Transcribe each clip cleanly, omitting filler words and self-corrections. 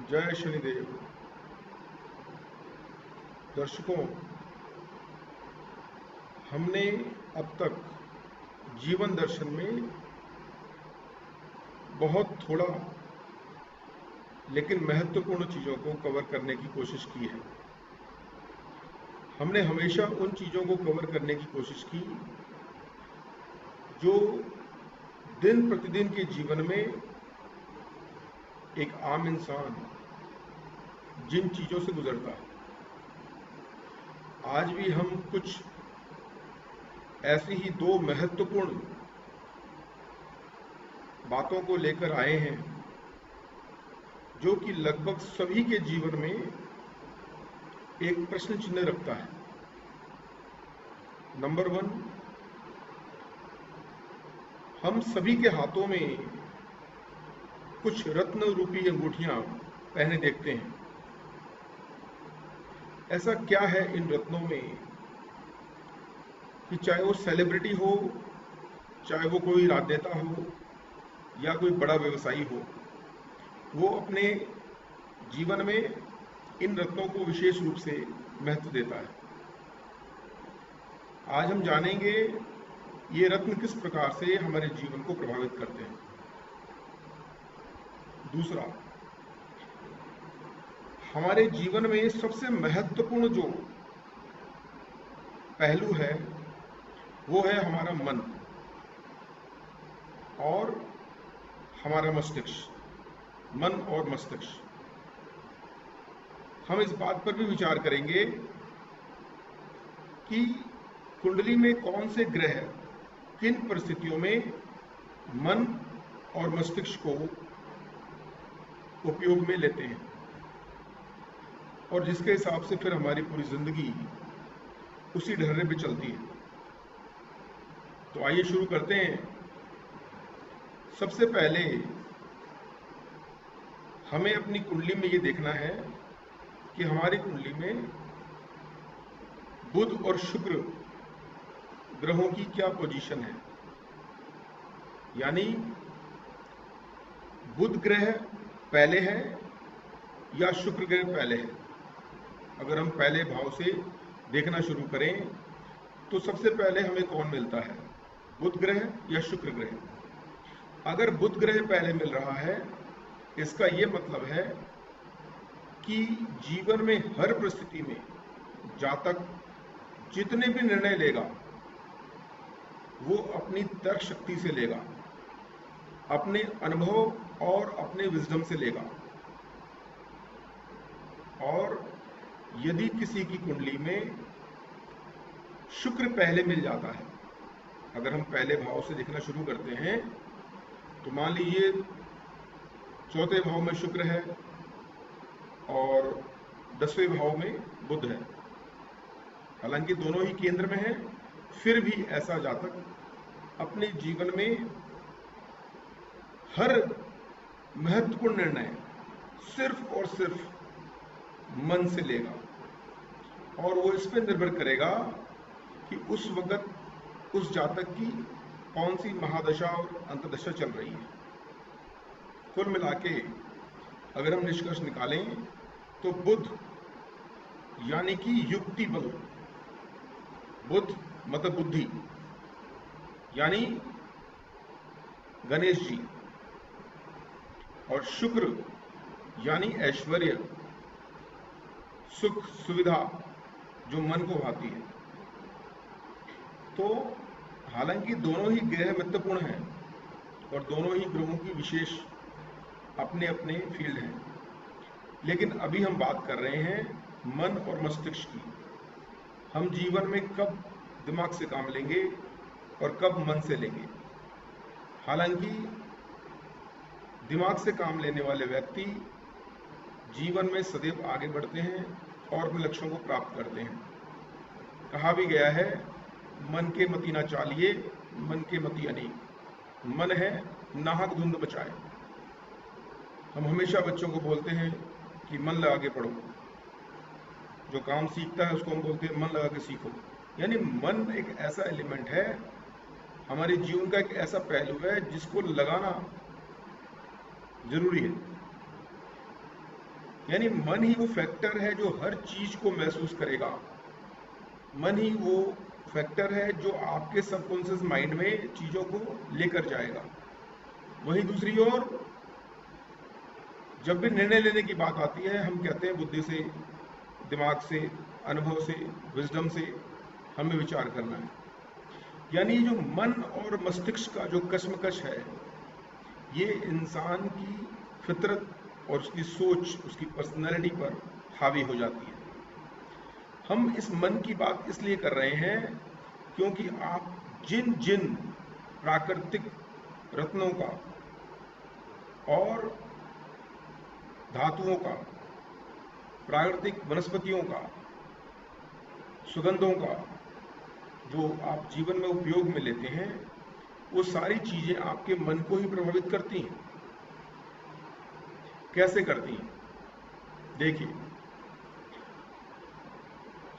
जय शनिदेव। दर्शकों, हमने अब तक जीवन दर्शन में बहुत थोड़ा लेकिन महत्वपूर्ण चीज़ों को कवर करने की कोशिश की है। हमने हमेशा उन चीज़ों को कवर करने की कोशिश की जो दिन प्रतिदिन के जीवन में एक आम इंसान जिन चीज़ों से गुजरता है। आज भी हम कुछ ऐसी ही दो महत्वपूर्ण बातों को लेकर आए हैं जो कि लगभग सभी के जीवन में एक प्रश्न चिन्ह रखता है। नंबर 1, हम सभी के हाथों में कुछ रत्न रूपी अंगूठियां पहने देखते हैं। ऐसा क्या है इन रत्नों में कि चाहे वो सेलिब्रिटी हो, चाहे वो कोई राजनेता हो या कोई बड़ा व्यवसायी हो, वो अपने जीवन में इन रत्नों को विशेष रूप से महत्व देता है। आज हम जानेंगे ये रत्न किस प्रकार से हमारे जीवन को प्रभावित करते हैं। दूसरा, हमारे जीवन में सबसे महत्वपूर्ण जो पहलू है वो है हमारा मन और हमारा मस्तिष्क। मन और मस्तिष्क, हम इस बात पर भी विचार करेंगे कि कुंडली में कौन से ग्रह किन परिस्थितियों में मन और मस्तिष्क को उपयोग में लेते हैं और जिसके हिसाब से फिर हमारी पूरी जिंदगी उसी ढर्रे पे चलती है। तो आइए शुरू करते हैं। सबसे पहले हमें अपनी कुंडली में ये देखना है कि हमारी कुंडली में बुध और शुक्र ग्रहों की क्या पोजीशन है। यानी बुध ग्रह पहले है या शुक्र ग्रह पहले है। अगर हम पहले भाव से देखना शुरू करें तो सबसे पहले हमें कौन मिलता है, बुध ग्रह या शुक्र ग्रह। अगर बुध ग्रह पहले मिल रहा है, इसका यह मतलब है कि जीवन में हर परिस्थिति में जातक जितने भी निर्णय लेगा वो अपनी तर्क शक्ति से लेगा, अपने अनुभव और अपने विजडम से लेगा। और यदि किसी की कुंडली में शुक्र पहले मिल जाता है, अगर हम पहले भाव से देखना शुरू करते हैं तो मान लीजिए चौथे भाव में शुक्र है और 10वें भाव में बुध है, हालांकि दोनों ही केंद्र में है, फिर भी ऐसा जातक अपने जीवन में हर महत्वपूर्ण निर्णय सिर्फ और सिर्फ मन से लेगा और वो इस पर निर्भर करेगा कि उस वक्त उस जातक की कौन सी महादशा और अंतदशा चल रही है। कुल मिला के अगर हम निष्कर्ष निकालें तो बुध यानी कि युक्ति बल, बुध मतलब बुद्धि यानी गणेश जी, और शुक्र यानी ऐश्वर्य, सुख, सुविधा जो मन को भाती है। तो हालांकि दोनों ही ग्रह महत्वपूर्ण हैं और दोनों ही ग्रहों की विशेष अपने अपने फील्ड हैं, लेकिन अभी हम बात कर रहे हैं मन और मस्तिष्क की। हम जीवन में कब दिमाग से काम लेंगे और कब मन से लेंगे। हालांकि दिमाग से काम लेने वाले व्यक्ति जीवन में सदैव आगे बढ़ते हैं और अपने लक्ष्यों को प्राप्त करते हैं। कहा भी गया है, मन के मति ना चालिए, मन के मति अनेक। मन है नाहक धुंध बचाए। हम हमेशा बच्चों को बोलते हैं कि मन लगा के पढ़ो, जो काम सीखता है उसको हम बोलते हैं मन लगा के सीखो। यानी मन एक ऐसा एलिमेंट है, हमारे जीवन का एक ऐसा पहलू है जिसको लगाना जरूरी है। यानी मन ही वो फैक्टर है जो हर चीज को महसूस करेगा। मन ही वो फैक्टर है जो आपके सबकॉन्शियस माइंड में चीजों को लेकर जाएगा। वहीं दूसरी ओर जब भी निर्णय लेने की बात आती है, हम कहते हैं बुद्धि से, दिमाग से, अनुभव से, विजडम से हमें विचार करना है। यानी जो मन और मस्तिष्क का जो कश्मकश है, ये इंसान की फितरत और उसकी सोच, उसकी पर्सनैलिटी पर हावी हो जाती है। हम इस मन की बात इसलिए कर रहे हैं क्योंकि आप जिन जिन प्राकृतिक रत्नों का और धातुओं का, प्राकृतिक वनस्पतियों का, सुगंधों का जो आप जीवन में उपयोग में लेते हैं, वो सारी चीजें आपके मन को ही प्रभावित करती हैं। कैसे करती हैं? देखिए,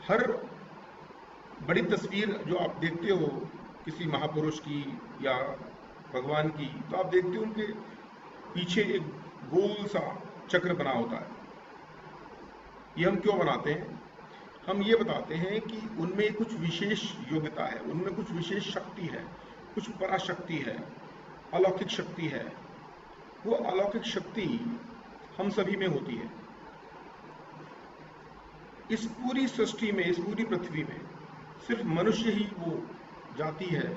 हर बड़ी तस्वीर जो आप देखते हो किसी महापुरुष की या भगवान की, तो आप देखते हो उनके पीछे एक गोल सा चक्र बना होता है। ये हम क्यों बनाते हैं? हम ये बताते हैं कि उनमें कुछ विशेष योग्यता है, उनमें कुछ विशेष शक्ति है, कुछ पराशक्ति है, अलौकिक शक्ति है। वो अलौकिक शक्ति हम सभी में होती है। इस पूरी सृष्टि में, इस पूरी पृथ्वी में सिर्फ मनुष्य ही वो जाति है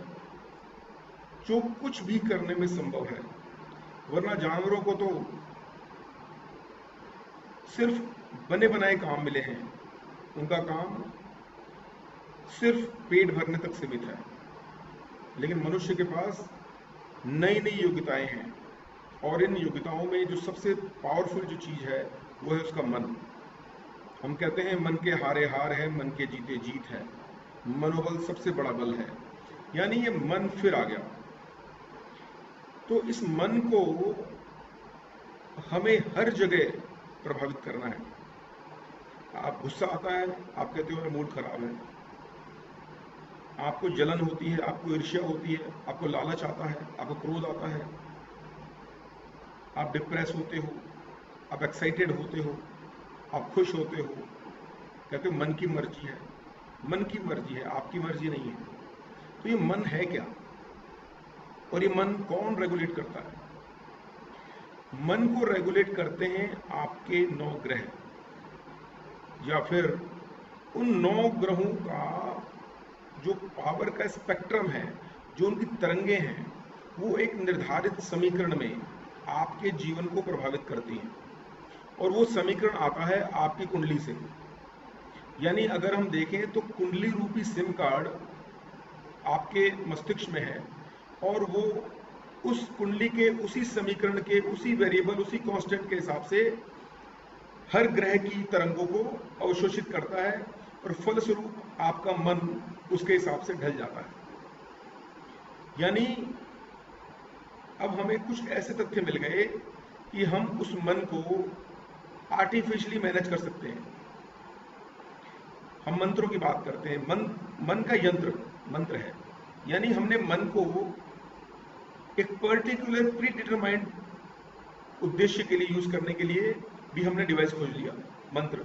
जो कुछ भी करने में संभव है। वरना जानवरों को तो सिर्फ बने बनाए काम मिले हैं, उनका काम सिर्फ पेट भरने तक सीमित है। लेकिन मनुष्य के पास नई नई योग्यताएं हैं, और इन योग्यताओं में जो सबसे पावरफुल जो चीज है वो है उसका मन। हम कहते हैं मन के हारे हार है, मन के जीते जीत है, मनोबल सबसे बड़ा बल है। यानी ये मन फिर आ गया। तो इस मन को हमें हर जगह प्रभावित करना है। आप गुस्सा आता है, आप कहते हो मेरा मूड खराब है। आपको जलन होती है, आपको ईर्ष्या होती है, आपको लालच आता है, आपको क्रोध आता है, आप डिप्रेस होते हो, आप एक्साइटेड होते हो, आप खुश होते हो, कहते हो मन की मर्जी है। मन की मर्जी है, आपकी मर्जी नहीं है। तो ये मन है क्या, और ये मन कौन रेगुलेट करता है? मन को रेगुलेट करते हैं आपके 9 ग्रह, या फिर उन 9 ग्रहों का जो पावर का स्पेक्ट्रम है, जो उनकी तरंगे हैं, वो एक निर्धारित समीकरण में आपके जीवन को प्रभावित करती हैं। और वो समीकरण आता है आपकी कुंडली से। यानी अगर हम देखें तो कुंडली रूपी सिम कार्ड आपके मस्तिष्क में है, और वो उस कुंडली के उसी समीकरण के, उसी वेरिएबल, उसी कांस्टेंट के हिसाब से हर ग्रह की तरंगों को अवशोषित करता है, और फलस्वरूप आपका मन उसके हिसाब से ढल जाता है। यानी अब हमें कुछ ऐसे तथ्य मिल गए कि हम उस मन को आर्टिफिशियली मैनेज कर सकते हैं। हम मंत्रों की बात करते हैं, मन का यंत्र मंत्र है। यानी हमने मन को एक पर्टिकुलर प्री डिटरमाइंड उद्देश्य के लिए यूज करने के लिए भी हमने डिवाइस खोज लिया, मंत्र।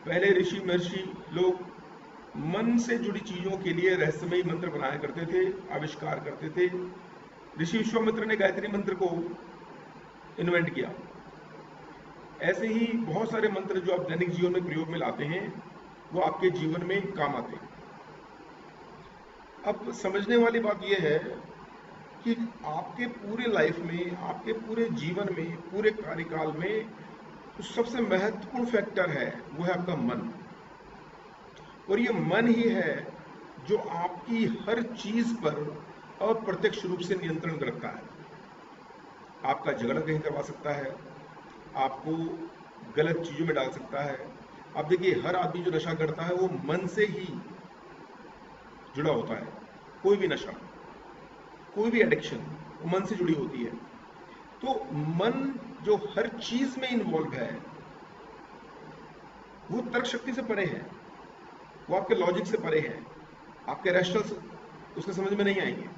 पहले ऋषि महर्षि लोग मन से जुड़ी चीजों के लिए रहस्यमयी मंत्र बनाया करते थे, आविष्कार करते थे। ऋषि विश्वामित्र ने गायत्री मंत्र को इन्वेंट किया। ऐसे ही बहुत सारे मंत्र जो आप दैनिक जीवन में प्रयोग में लाते हैं, वो आपके जीवन में काम आते हैं। अब समझने वाली बात यह है कि आपके पूरे लाइफ में, आपके पूरे जीवन में, पूरे कार्यकाल में जो सबसे महत्वपूर्ण फैक्टर है वो है आपका मन। और ये मन ही है जो आपकी हर चीज पर अप्रत्यक्ष रूप से नियंत्रण रखता है। आपका झगड़ा कहीं करवा सकता है, आपको गलत चीजों में डाल सकता है। आप देखिए, हर आदमी जो नशा करता है वो मन से ही जुड़ा होता है। कोई भी नशा, कोई भी एडिक्शन, वो मन से जुड़ी होती है। तो मन जो हर चीज में इन्वॉल्व है, वो तर्क शक्ति से परे है, वो आपके लॉजिक से परे है, आपके रैशनल उसके समझ में नहीं आएंगे।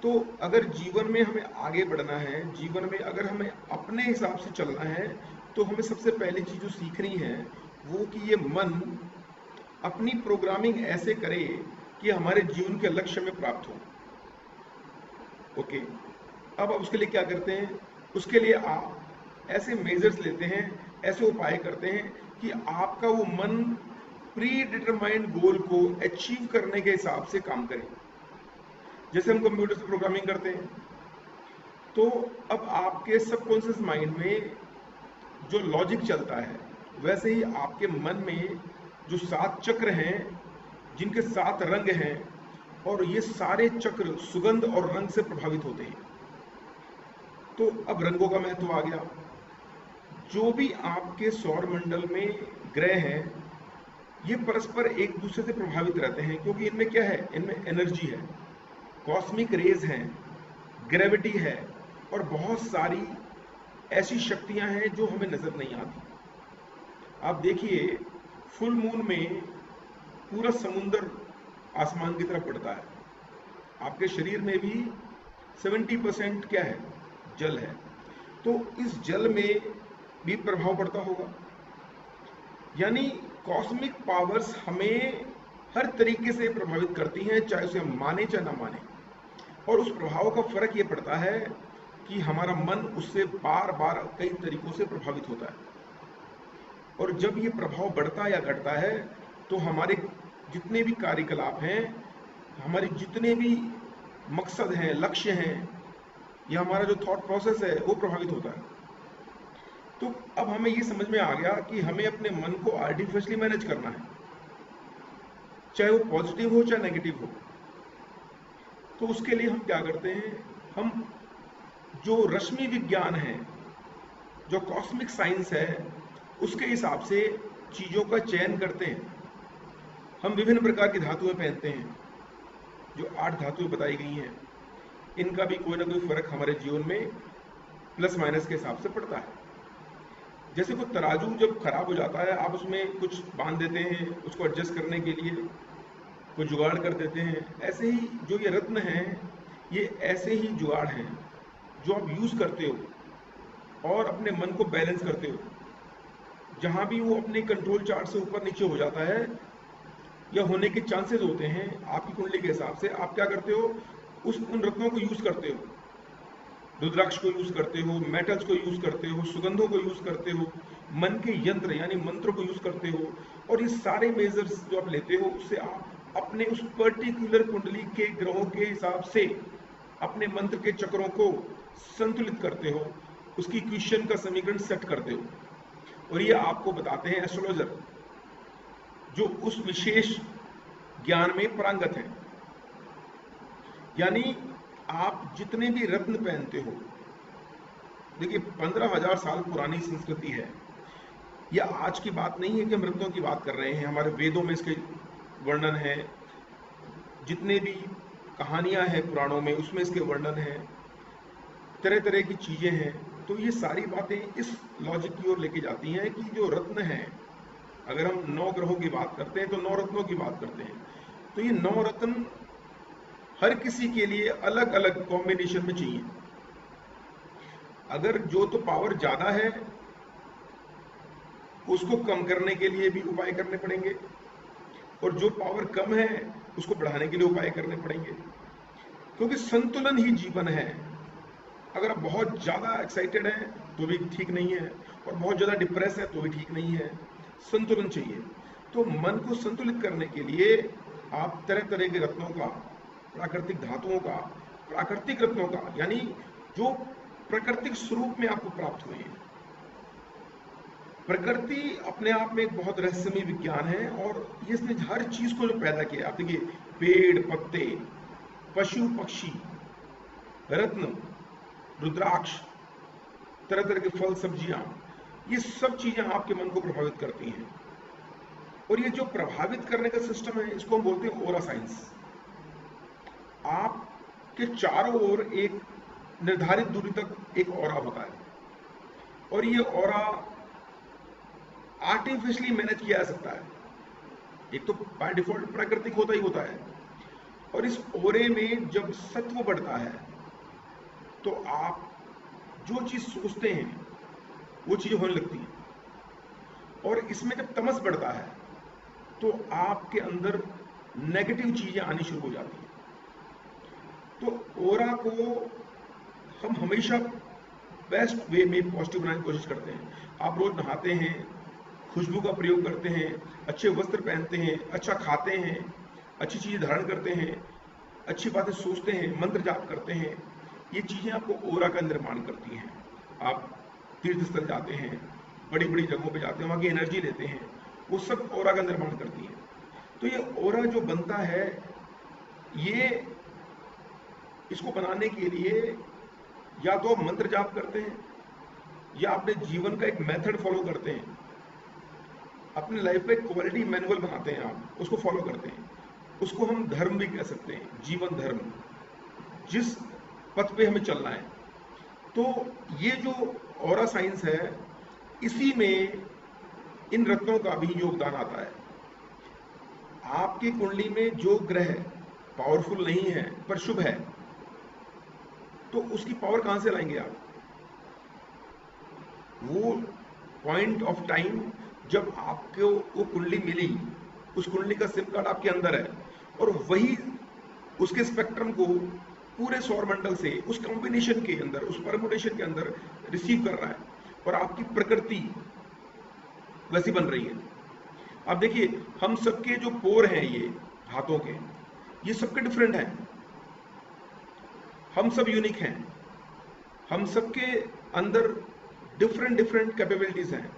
तो अगर जीवन में हमें आगे बढ़ना है, जीवन में अगर हमें अपने हिसाब से चलना है, तो हमें सबसे पहली चीज जो सीखनी है वो कि ये मन अपनी प्रोग्रामिंग ऐसे करे कि हमारे जीवन के लक्ष्य में प्राप्त हो। ओके, अब उसके लिए क्या करते हैं? उसके लिए आप ऐसे मेजर्स लेते हैं, ऐसे उपाय करते हैं कि आपका वो मन प्री डिटरमाइंड गोल को अचीव करने के हिसाब से काम करे। जैसे हम कंप्यूटर से प्रोग्रामिंग करते हैं, तो अब आपके सबकॉन्शियस माइंड में जो लॉजिक चलता है, वैसे ही आपके मन में जो 7 चक्र हैं, जिनके 7 रंग हैं, और ये सारे चक्र सुगंध और रंग से प्रभावित होते हैं। तो अब रंगों का महत्व आ गया। जो भी आपके सौर मंडल में ग्रह हैं, ये परस्पर एक दूसरे से प्रभावित रहते हैं, क्योंकि इनमें क्या है? इनमें एनर्जी है, कॉस्मिक रेज हैं, ग्रेविटी है, और बहुत सारी ऐसी शक्तियां हैं जो हमें नजर नहीं आती। आप देखिए, फुल मून में पूरा समुंदर आसमान की तरफ बढ़ता है। आपके शरीर में भी 70% क्या है? जल है। तो इस जल में भी प्रभाव पड़ता होगा। यानी कॉस्मिक पावर्स हमें हर तरीके से प्रभावित करती हैं, चाहे उसे हम माने चाहे ना माने। और उस प्रभाव का फर्क ये पड़ता है कि हमारा मन उससे बार बार कई तरीकों से प्रभावित होता है। और जब ये प्रभाव बढ़ता या घटता है, तो हमारे जितने भी कार्यकलाप हैं, हमारे जितने भी मकसद हैं, लक्ष्य हैं, या हमारा जो थॉट प्रोसेस है, वो प्रभावित होता है। तो अब हमें ये समझ में आ गया कि हमें अपने मन को आर्टिफिशियली मैनेज करना है, चाहे वो पॉजिटिव हो चाहे नेगेटिव हो। तो उसके लिए हम क्या करते हैं? हम जो रश्मि विज्ञान है, जो कॉस्मिक साइंस है, उसके हिसाब से चीजों का चयन करते हैं। हम विभिन्न प्रकार की धातुएं पहनते हैं, जो 8 धातुएं बताई गई हैं। इनका भी कोई ना कोई फर्क हमारे जीवन में प्लस माइनस के हिसाब से पड़ता है। जैसे कोई तराजू जब खराब हो जाता है, आप उसमें कुछ बांध देते हैं उसको एडजस्ट करने के लिए, कोई जुगाड़ कर देते हैं। ऐसे ही जो ये रत्न हैं, ये ऐसे ही जुगाड़ हैं जो आप यूज करते हो और अपने मन को बैलेंस करते हो। जहां भी वो अपने कंट्रोल चार्ट से ऊपर नीचे हो जाता है या होने के चांसेस होते हैं, आपकी कुंडली के हिसाब से आप क्या करते हो? उन रत्नों को यूज करते हो। रुद्राक्ष को यूज करते हो, मेटल्स को यूज करते हो, सुगंधों को यूज करते हो, मन के यंत्र यानी मंत्र को यूज करते हो। और ये सारे मेजर्स जो आप लेते हो, उससे आप अपने उस पर्टिकुलर कुंडली के ग्रहों के हिसाब से अपने मंत्र के चक्रों को संतुलित करते हो, उसकी इक्वेशन का समीकरण सेट करते हो। और ये आपको बताते हैं एस्ट्रोलॉजर, जो उस विशेष ज्ञान में पारंगत है। यानी आप जितने भी रत्न पहनते हो, देखिए 15,000 साल पुरानी संस्कृति है। यह आज की बात नहीं है कि हम रत्नों की बात कर रहे हैं। हमारे वेदों में इसके वर्णन है, जितने भी कहानियां हैं पुराणों में, उसमें इसके वर्णन है, तरह तरह की चीजें हैं। तो ये सारी बातें इस लॉजिक की ओर लेके जाती हैं कि जो रत्न है, अगर हम 9 ग्रहों की बात करते हैं तो 9 रत्नों की बात करते हैं। तो ये 9 रत्न हर किसी के लिए अलग अलग कॉम्बिनेशन में चाहिए। अगर जो तो पावर ज्यादा है, उसको कम करने के लिए भी उपाय करने पड़ेंगे, और जो पावर कम है उसको बढ़ाने के लिए उपाय करने पड़ेंगे। क्योंकि संतुलन ही जीवन है। अगर आप बहुत ज्यादा एक्साइटेड हैं तो भी ठीक नहीं है, और बहुत ज्यादा डिप्रेस है तो भी ठीक नहीं है। संतुलन चाहिए। तो मन को संतुलित करने के लिए आप तरह तरह के रत्नों का, प्राकृतिक धातुओं का, प्राकृतिक रत्नों का, यानी जो प्राकृतिक स्वरूप में आपको प्राप्त हुए हैं। प्रकृति अपने आप में एक बहुत रहस्यमय विज्ञान है, और इसने हर चीज को जो पैदा किया, आप देखिए पेड़ पत्ते, पशु पक्षी, रत्न, रुद्राक्ष, तरह तरह के फल सब्जियां, ये सब चीजें आपके मन को प्रभावित करती हैं। और ये जो प्रभावित करने का सिस्टम है, इसको हम बोलते हैं ओरा साइंस। आपके चारों ओर एक निर्धारित दूरी तक एक ओरा होता है, और ये ओरा आर्टिफिशियली मैनेज किया जा सकता है। एक तो बाय डिफॉल्ट प्राकृतिक होता ही होता है, और इस ओरे में जब सत्व बढ़ता है, तो आप जो चीज सोचते हैं वो चीज़ें होने लगती हैं। और इसमें जब तमस बढ़ता है तो आपके अंदर नेगेटिव चीज़ें आनी शुरू हो जाती हैं। तो ओरा को हम हमेशा बेस्ट वे में पॉजिटिव बनाने की कोशिश करते हैं। आप रोज नहाते हैं, खुशबू का प्रयोग करते हैं, अच्छे वस्त्र पहनते हैं, अच्छा खाते हैं, अच्छी चीज़ें धारण करते हैं, अच्छी बातें सोचते हैं, मंत्र जाप करते हैं। ये चीज़ें आपको ओरा का निर्माण करती हैं। आप तीर्थ स्थल जाते हैं, बड़ी बड़ी जगहों पे जाते हैं, वहाँ की एनर्जी लेते हैं, वो सब ओरा का निर्माण करती हैं। तो ये ओरा जो बनता है, ये इसको बनाने के लिए या तो आप मंत्र जाप करते हैं या अपने जीवन का एक मेथड फॉलो करते हैं, अपने लाइफ में क्वालिटी मैनुअल बनाते हैं, आप उसको फॉलो करते हैं। उसको हम धर्म भी कह सकते हैं, जीवन धर्म, जिस पथ पे हमें चलना है। तो ये जो ऑरा साइंस है, इसी में इन रत्नों का भी योगदान आता है। आपकी कुंडली में जो ग्रह पावरफुल नहीं है पर शुभ है, तो उसकी पावर कहां से लाएंगे आप? वो पॉइंट ऑफ टाइम जब आपको वो कुंडली मिली, उस कुंडली का सिम कार्ड आपके अंदर है, और वही उसके स्पेक्ट्रम को पूरे सौर मंडल से उस कॉम्बिनेशन के अंदर, उस परमुटेशन के अंदर रिसीव कर रहा है, और आपकी प्रकृति वैसी बन रही है। अब देखिए, हम सबके जो पोर हैं ये हाथों के, ये सबके डिफरेंट हैं। हम सब यूनिक हैं, हम सबके अंदर डिफरेंट डिफरेंट कैपेबिलिटीज हैं,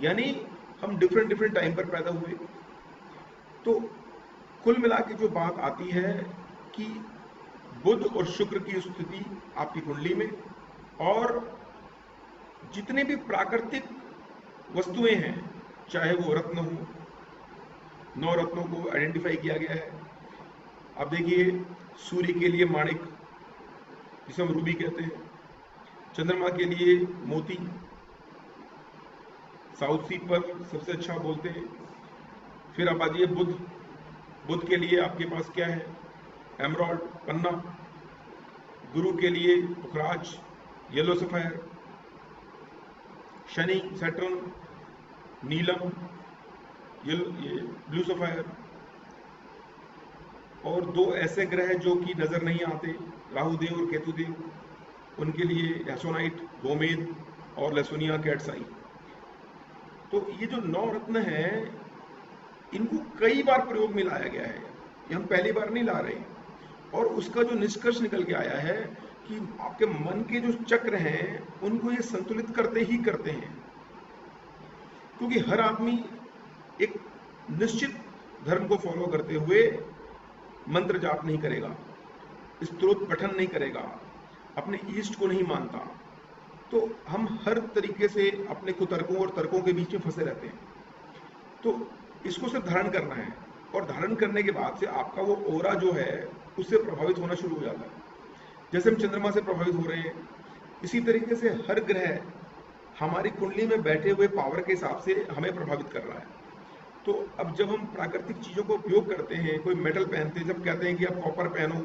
यानी हम डिफरेंट डिफरेंट टाइम पर पैदा हुए। तो कुल मिला के जो बात आती है कि बुध और शुक्र की स्थिति आपकी कुंडली में, और जितने भी प्राकृतिक वस्तुएं हैं, चाहे वो रत्न हो, 9 रत्नों को आइडेंटिफाई किया गया है। अब देखिए, सूर्य के लिए माणिक, जिसे हम रूबी कहते हैं, चंद्रमा के लिए मोती, साउथ सी पर सबसे अच्छा बोलते हैं। फिर आप आ जाइए बुध, बुध के लिए आपके पास क्या है? एमरॉल्ड, पन्ना। गुरु के लिए पुखराज, येलो सफायर। शनि, सैटर्न, नीलम, ये ब्लू सफायर। और 2 ऐसे ग्रह जो कि नजर नहीं आते, राहुदेव और केतुदेव, उनके लिए एसोनाइट, गोमेद और लेसोनिया कैट्साई। तो ये जो 9 रत्न हैं, इनको कई बार प्रयोग में लाया गया है, ये हम पहली बार नहीं ला रहे। और उसका जो निष्कर्ष निकल के आया है कि आपके मन के जो चक्र हैं, उनको ये संतुलित करते ही करते हैं। क्योंकि हर आदमी एक निश्चित धर्म को फॉलो करते हुए मंत्र जाप नहीं करेगा, स्तोत्र पठन नहीं करेगा, अपने ईष्ट को नहीं मानता। तो हम हर तरीके से अपने कुतर्कों और तर्कों के बीच में फंसे रहते हैं। तो इसको सिर्फ धारण करना है, और धारण करने के बाद से आपका वो ओरा जो है उससे प्रभावित होना शुरू हो जाता है। जैसे हम चंद्रमा से प्रभावित हो रहे हैं, इसी तरीके से हर ग्रह हमारी कुंडली में बैठे हुए पावर के हिसाब से हमें प्रभावित कर रहा है। तो अब जब हम प्राकृतिक चीज़ों का उपयोग करते हैं, कोई मेटल पहनते हैं, जब कहते हैं कि आप कॉपर पहनो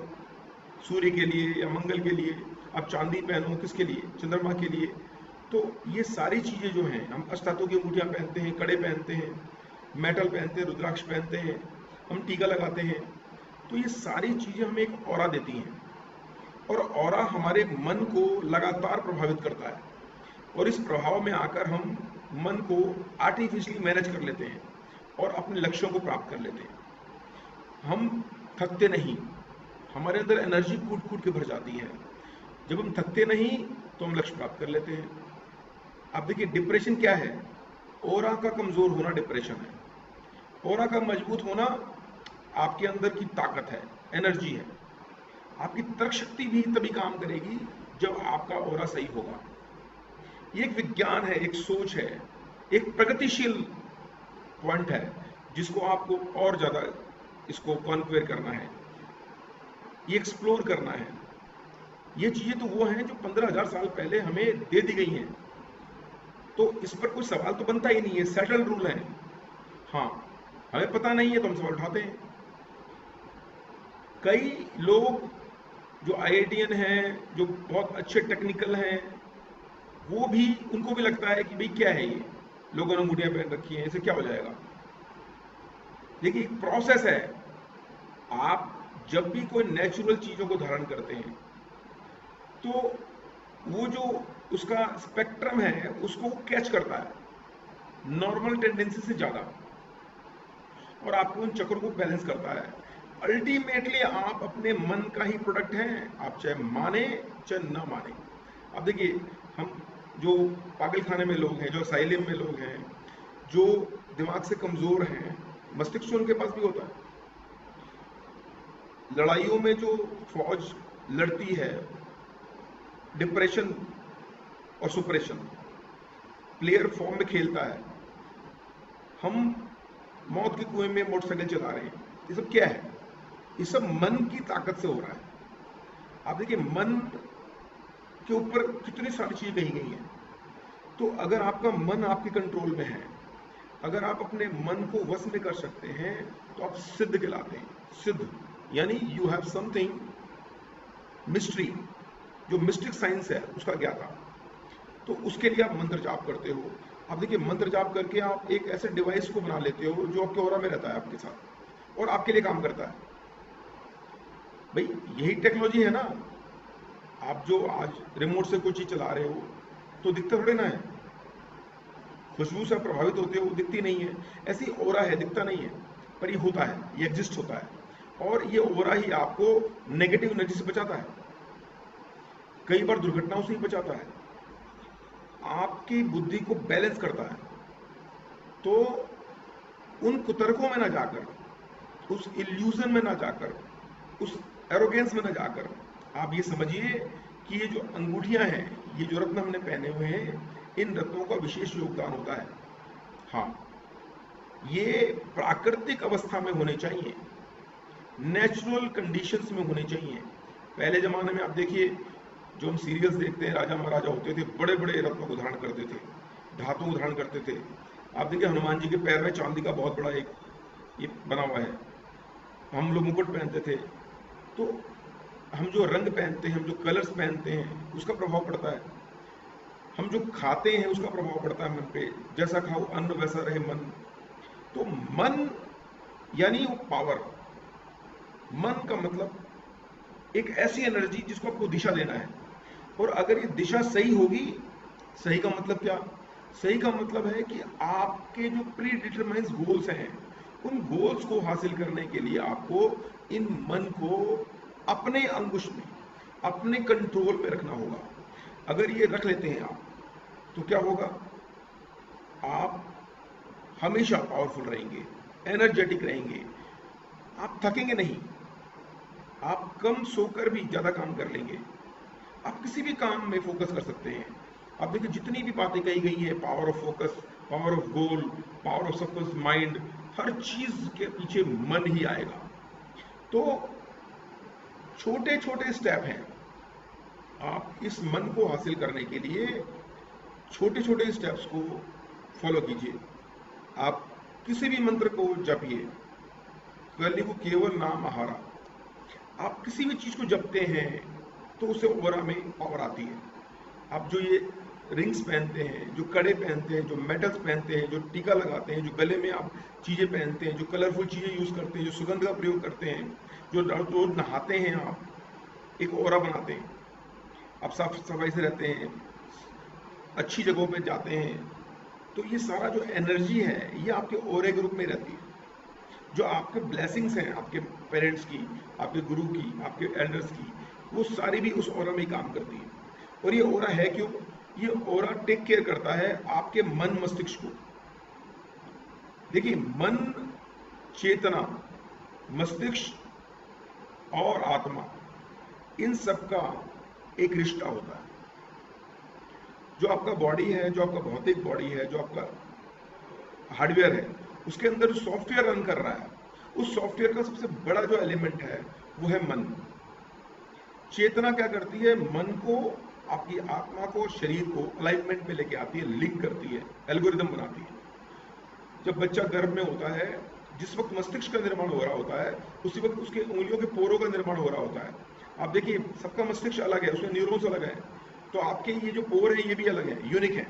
सूर्य के लिए या मंगल के लिए, आप चांदी पहनो किसके लिए? चंद्रमा के लिए। तो ये सारी चीज़ें जो हैं, हम अष्टधातु की अंगूठियाँ पहनते हैं, कड़े पहनते हैं, मेटल पहनते हैं, रुद्राक्ष पहनते हैं, हम टीका लगाते हैं। तो ये सारी चीज़ें हमें एक ऑरा देती हैं, और ऑरा हमारे मन को लगातार प्रभावित करता है, और इस प्रभाव में आकर हम मन को आर्टिफिशियली मैनेज कर लेते हैं और अपने लक्ष्यों को प्राप्त कर लेते हैं। हम थकते नहीं, हमारे अंदर एनर्जी कूट कूट के भर जाती है। जब हम थकते नहीं तो हम लक्ष्य प्राप्त कर लेते हैं। अब देखिए, डिप्रेशन क्या है? ओरा का कमजोर होना डिप्रेशन है। ओरा का मजबूत होना आपके अंदर की ताकत है, एनर्जी है। आपकी तर्क शक्ति भी तभी काम करेगी जब आपका ओरा सही होगा। ये एक विज्ञान है, एक सोच है, एक प्रगतिशील पॉइंट है, जिसको आपको और ज्यादा इसको कॉन्क्वेयर करना है, ये एक्सप्लोर करना है। ये चीजें तो वो हैं जो 15,000 साल पहले हमें दे दी गई हैं, तो इस पर कोई सवाल तो बनता ही नहीं है, सेटल रूल है। हाँ, हमें पता नहीं है तो हम सवाल उठाते हैं। कई लोग जो आईआईटीएन हैं, जो बहुत अच्छे टेक्निकल हैं, वो भी, उनको भी लगता है कि भाई क्या है ये, लोगों ने अंगूठियां पहन रखी हैं, इसे क्या हो जाएगा। देखिए एक प्रोसेस है। आप जब भी कोई नेचुरल चीजों को धारण करते हैं तो वो जो उसका स्पेक्ट्रम है उसको कैच करता है नॉर्मल टेंडेंसी से ज्यादा, और आपको उन चक्रों को बैलेंस करता है। अल्टीमेटली आप अपने मन का ही प्रोडक्ट हैं, आप चाहे माने चाहे ना माने। अब देखिए, हम जो पागल खाने में लोग हैं, जो असाइलम में लोग हैं, जो दिमाग से कमजोर हैं, मस्तिष्क तो उनके पास भी होता है। लड़ाइयों में जो फौज लड़ती है, डिप्रेशन और सुप्रेशन, प्लेयर फॉर्म में खेलता है, हम मौत के कुएं में मोटरसाइकिल चला रहे हैं, ये सब क्या है? ये सब मन की ताकत से हो रहा है। आप देखिए मन के ऊपर कितनी सारी चीजें कही गई हैं। तो अगर आपका मन आपके कंट्रोल में है, अगर आप अपने मन को वश में कर सकते हैं, तो आप सिद्ध कहलाते हैं। सिद्ध यानी यू हैव समथिंग मिस्ट्री, जो मिस्टिक साइंस है उसका ज्ञाता। तो उसके लिए आप मंत्र जाप करते हो। आप देखिए मंत्र जाप करके आप एक ऐसे डिवाइस को बना लेते हो जो आपके ऑरा में रहता है आपके साथ और आपके लिए काम करता है। भाई यही टेक्नोलॉजी है ना। आप जो आज रिमोट से कोई चीज चला रहे हो तो दिखता थोड़े ना है, खुशबू से प्रभावित होते हो, दिखती नहीं है। ऐसी ओरा है, दिखता नहीं है, पर ये होता है, ये एग्जिस्ट होता है। और ये ओरा ही आपको नेगेटिव एनर्जी से बचाता है, कई बार दुर्घटनाओं से ही बचाता है, आपकी बुद्धि को बैलेंस करता है। तो उन कुतर्कों में ना जाकर, उस इल्यूजन में ना जाकर, उस एरोगेंस में ना जाकर, आप ये समझिए कि ये जो अंगूठियां हैं, ये जो रत्न हमने पहने हुए हैं, इन रत्नों का विशेष योगदान होता है। हाँ, ये प्राकृतिक अवस्था में होने चाहिए, नेचुरल कंडीशंस में होने चाहिए। पहले जमाने में आप देखिए, जो हम सीरियल्स देखते हैं, राजा महाराजा होते थे, बड़े बड़े रत्नों को धारण करते थे, धातुओं को धारण करते थे। आप देखिए हनुमान जी के पैर में चांदी का बहुत बड़ा एक ये बना हुआ है। हम लोग मुकुट पहनते थे। तो हम जो रंग पहनते हैं, हम जो कलर्स पहनते हैं, उसका प्रभाव पड़ता है। हम जो खाते हैं उसका प्रभाव पड़ता है मन पे। जैसा खाओ अन्न वैसा रहे मन। तो मन यानी वो पावर। मन का मतलब एक ऐसी एनर्जी जिसको आपको दिशा देना है। और अगर ये दिशा सही होगी, सही का मतलब क्या? सही का मतलब है कि आपके जो प्री डिटरमाइंड गोल्स हैं, उन गोल्स को हासिल करने के लिए आपको इन मन को अपने अंकुश में, अपने कंट्रोल में रखना होगा। अगर ये रख लेते हैं आप, तो क्या होगा? आप हमेशा पावरफुल रहेंगे, एनर्जेटिक रहेंगे, आप थकेंगे नहीं, आप कम सोकर भी ज्यादा काम कर लेंगे, आप किसी भी काम में फोकस कर सकते हैं। आप देखिए जितनी भी बातें कही गई हैं, power of focus, power of goal, power of subconscious mind, हर चीज के पीछे मन ही आएगा। तो छोटे छोटे स्टेप हैं। आप इस मन को हासिल करने के लिए छोटे छोटे स्टेप्स को फॉलो कीजिए। आप किसी भी मंत्र को जपिए, कली को केवल नाम आहारा। आप किसी भी चीज को जपते हैं तो उससे ओरा में पावर आती है। आप जो ये रिंग्स पहनते हैं, जो कड़े पहनते हैं, जो मेटल्स पहनते हैं, जो टीका लगाते हैं, जो गले में आप चीजें पहनते हैं, जो कलरफुल चीजें यूज करते हैं, जो सुगंध का प्रयोग करते हैं, जो रोज नहाते हैं, आप एक ओरा बनाते हैं, आप साफ सफाई से रहते हैं, अच्छी जगहों पे जाते हैं, तो ये सारा जो एनर्जी है ये आपके ओरे के रूप में रहती है। जो आपके ब्लेसिंग्स हैं, आपके पेरेंट्स की, आपके गुरु की, आपके एल्डर्स की, वो सारी भी उस ओरा में ही काम करती है। और ये ओरा है क्यों? ये ओरा टेक केयर करता है आपके मन मस्तिष्क को। देखिए मन, चेतना, मस्तिष्क और आत्मा, इन सब का एक रिश्ता होता है। जो आपका बॉडी है, जो आपका भौतिक बॉडी है, जो आपका हार्डवेयर है, उसके अंदर जो सॉफ्टवेयर रन कर रहा है, उस सॉफ्टवेयर का सबसे बड़ा जो एलिमेंट है वो है मन। चेतना क्या करती है? मन को, आपकी आत्मा को, शरीर को अलाइनमेंट में लेके आती है, लिंक करती है, एल्गोरिदम बनाती है। जब बच्चा गर्भ में होता है, जिस वक्त मस्तिष्क का निर्माण हो रहा होता है, उसी वक्त उसके उंगलियों के पोरों का निर्माण हो रहा होता है। आप देखिए सबका मस्तिष्क अलग है, उसमें न्यूरॉन्स अलग है। तो आपके ये जो पोर है ये भी अलग है, यूनिक है।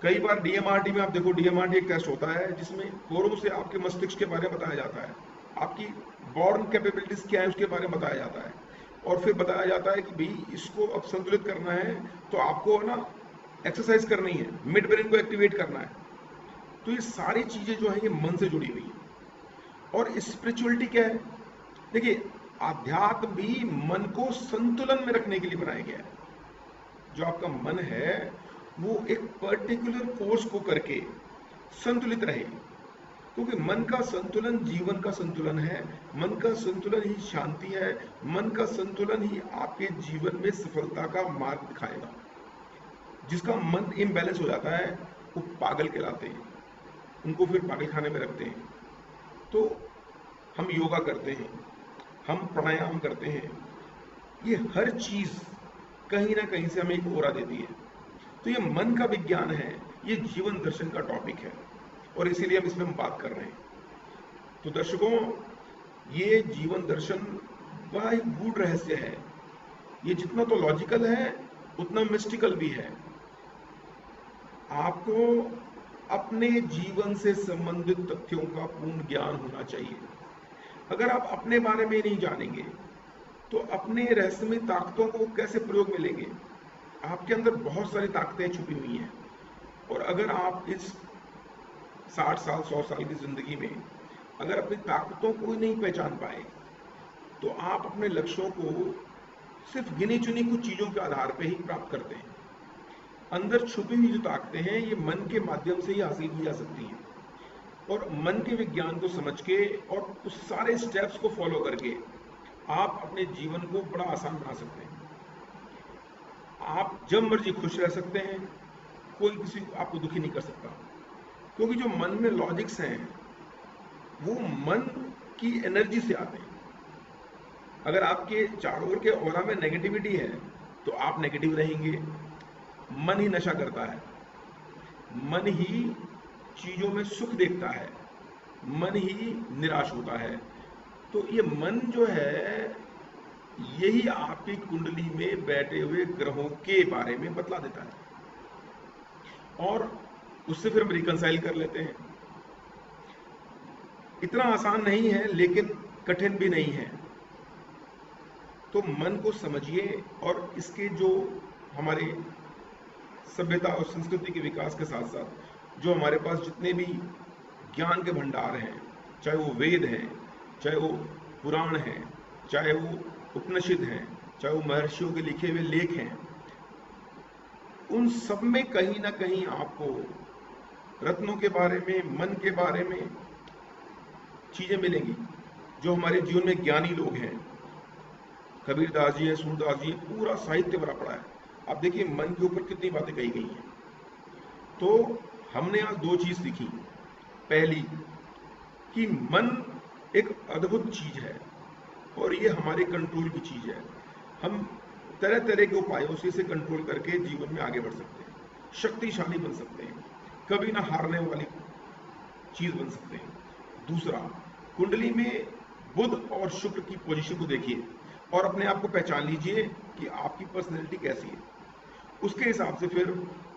कई बार डीएमआरटी में आप देखो, डीएमआरटी एक टेस्ट होता है जिसमें पोरों से आपके मस्तिष्क के बारे में बताया जाता है, आपकी बॉर्न कैपेबिलिटीज क्या है उसके बारे में बताया जाता है, और फिर बताया जाता है कि भाई इसको अब संतुलित करना है तो आपको ना एक्सरसाइज करनी है, मिड ब्रेन को एक्टिवेट करना है। तो ये सारी चीजें जो है ये मन से जुड़ी हुई है। और स्पिरिचुअलिटी क्या है? देखिए, आध्यात्म भी मन को संतुलन में रखने के लिए बनाया गया है। जो आपका मन है वो एक पर्टिकुलर कोर्स को करके संतुलित रहे, क्योंकि मन का संतुलन जीवन का संतुलन है, मन का संतुलन ही शांति है, मन का संतुलन ही आपके जीवन में सफलता का मार्ग दिखाएगा। जिसका मन इम्बैलेंस हो जाता है वो पागल कहलाते हैं, उनको फिर पागल खाने में रखते हैं। तो हम योगा करते हैं, हम प्राणायाम करते हैं, ये हर चीज कहीं ना कहीं से हमें एक ओरा देती है। तो ये मन का विज्ञान है, ये जीवन दर्शन का टॉपिक है, और इसीलिए हम इसमें बात कर रहे हैं। तो दर्शकों, ये जीवन दर्शन बड़ा ही गूढ़ रहस्य है। ये जितना तो लॉजिकल है उतना मिस्टिकल भी है। आपको अपने जीवन से संबंधित तथ्यों का पूर्ण ज्ञान होना चाहिए। अगर आप अपने बारे में नहीं जानेंगे तो अपने रहस्यमय ताकतों को कैसे प्रयोग में लेंगे? आपके अंदर बहुत सारी ताकतें छुपी हुई हैं, और अगर आप इस 60 साल 100 साल की जिंदगी में अगर अपनी ताकतों को ही नहीं पहचान पाए तो आप अपने लक्ष्यों को सिर्फ गिनी चुनी कुछ चीजों के आधार पर ही प्राप्त करते हैं। अंदर छुपी हुई जो ताकतें हैं ये मन के माध्यम से ही हासिल की जा सकती हैं, और मन के विज्ञान को समझ के और उस सारे स्टेप्स को फॉलो करके आप अपने जीवन को बड़ा आसान बना सकते हैं। आप जब मर्जी खुश रह सकते हैं, कोई किसी को आपको दुखी नहीं कर सकता, क्योंकि जो मन में लॉजिक्स हैं वो मन की एनर्जी से आते हैं। अगर आपके चारों ओर के ऑरा में नेगेटिविटी है तो आप नेगेटिव रहेंगे। मन ही नशा करता है, मन ही चीजों में सुख देखता है, मन ही निराश होता है। तो ये मन जो है यही आपकी कुंडली में बैठे हुए ग्रहों के बारे में बतला देता है, और उससे फिर हम रिकंसाइल कर लेते हैं। इतना आसान नहीं है लेकिन कठिन भी नहीं है। तो मन को समझिए, और इसके जो हमारे सभ्यता और संस्कृति के विकास के साथ साथ जो हमारे पास जितने भी ज्ञान के भंडार हैं, चाहे वो वेद हैं, चाहे वो पुराण हैं, चाहे वो उपनिषद हैं, चाहे वो महर्षियों के लिखे हुए लेख हैं, उन सब में कहीं ना कहीं आपको रत्नों के बारे में, मन के बारे में चीजें मिलेंगी। जो हमारे जीवन में ज्ञानी लोग हैं, कबीरदास जी है, सूरदास जी है, पूरा साहित्य भरा पड़ा है। आप देखिए मन के ऊपर कितनी बातें कही गई हैं। तो हमने आज दो चीज सीखी। पहली कि मन एक अद्भुत चीज है और ये हमारे कंट्रोल की चीज है। हम तरह तरह के उपायों से इसे कंट्रोल करके जीवन में आगे बढ़ सकते हैं, शक्तिशाली बन सकते हैं, कभी ना हारने वाली चीज बन सकते हैं। दूसरा, कुंडली में बुध और शुक्र की पोजीशन को देखिए और अपने आप को पहचान लीजिए कि आपकी पर्सनैलिटी कैसी है। उसके हिसाब से फिर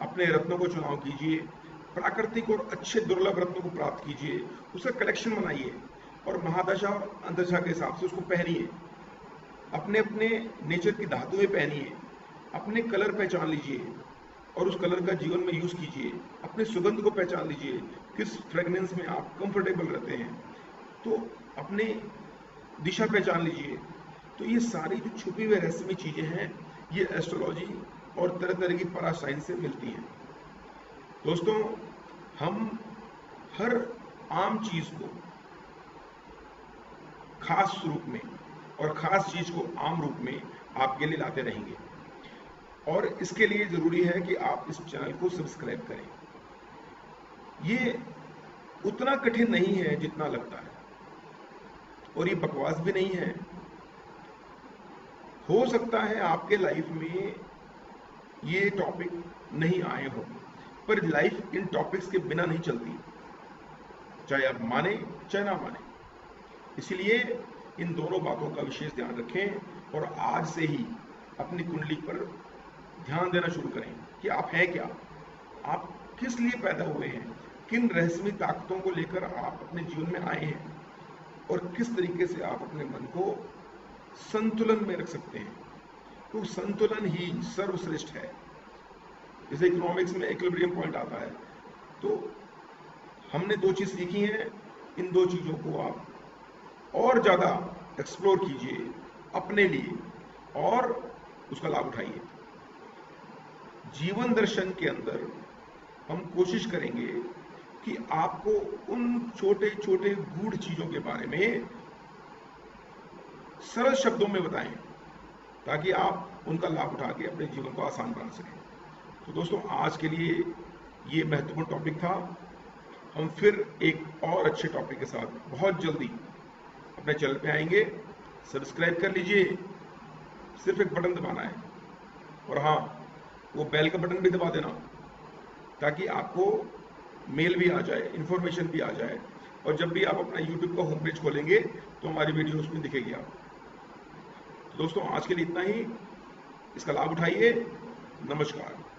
अपने रत्नों को चुनाव कीजिए, प्राकृतिक और अच्छे दुर्लभ रत्नों को प्राप्त कीजिए, उसका कलेक्शन बनाइए और महादशा और अंतदशा के हिसाब से उसको पहनिए। अपने अपने नेचर की धातुएं पहनिए, अपने कलर पहचान लीजिए और उस कलर का जीवन में यूज कीजिए। अपने सुगंध को पहचान लीजिए, किस फ्रेगनेंस में आप कंफर्टेबल रहते हैं, तो अपने दिशा पहचान लीजिए। तो ये सारी जो छुपी हुई रहस्यमय चीजें हैं ये एस्ट्रोलॉजी और तरह तरह की परा साइंस से मिलती हैं। दोस्तों, हम हर आम चीज को खास रूप में और खास चीज को आम रूप में आपके लिए लाते रहेंगे, और इसके लिए जरूरी है कि आप इस चैनल को सब्सक्राइब करें। ये उतना कठिन नहीं है जितना लगता है, और ये बकवास भी नहीं है। हो सकता है आपके लाइफ में ये टॉपिक नहीं आए हो, पर लाइफ इन टॉपिक्स के बिना नहीं चलती, चाहे आप माने चाहे ना माने। इसलिए इन दोनों बातों का विशेष ध्यान रखें और आज से ही अपनी कुंडली पर ध्यान देना शुरू करें कि आप हैं क्या, आप किस लिए पैदा हुए हैं, किन रहस्यमयी ताकतों को लेकर आप अपने जीवन में आए हैं और किस तरीके से आप अपने मन को संतुलन में रख सकते हैं। तो संतुलन ही सर्वश्रेष्ठ है। जैसे इकोनॉमिक्स में इक्विलिब्रियम पॉइंट आता है, तो हमने दो चीज सीखी हैं, इन दो चीजों को आप और ज्यादा एक्सप्लोर कीजिए अपने लिए और उसका लाभ उठाइए। जीवन दर्शन के अंदर हम कोशिश करेंगे कि आपको उन छोटे छोटे गूढ़ चीजों के बारे में सरल शब्दों में बताएं ताकि आप उनका लाभ उठा के अपने जीवन को आसान बना सकें। तो दोस्तों, आज के लिए ये महत्वपूर्ण टॉपिक था। हम फिर एक और अच्छे टॉपिक के साथ बहुत जल्दी अपने चैनल पे आएंगे। सब्सक्राइब कर लीजिए, सिर्फ एक बटन दबाना है, और हाँ, वो बेल का बटन भी दबा देना ताकि आपको मेल भी आ जाए, इन्फॉर्मेशन भी आ जाए, और जब भी आप अपना यूट्यूब का होम पेज खोलेंगे तो हमारी वीडियो उसमें दिखेगी आप। तो दोस्तों, आज के लिए इतना ही। इसका लाभ उठाइए। नमस्कार।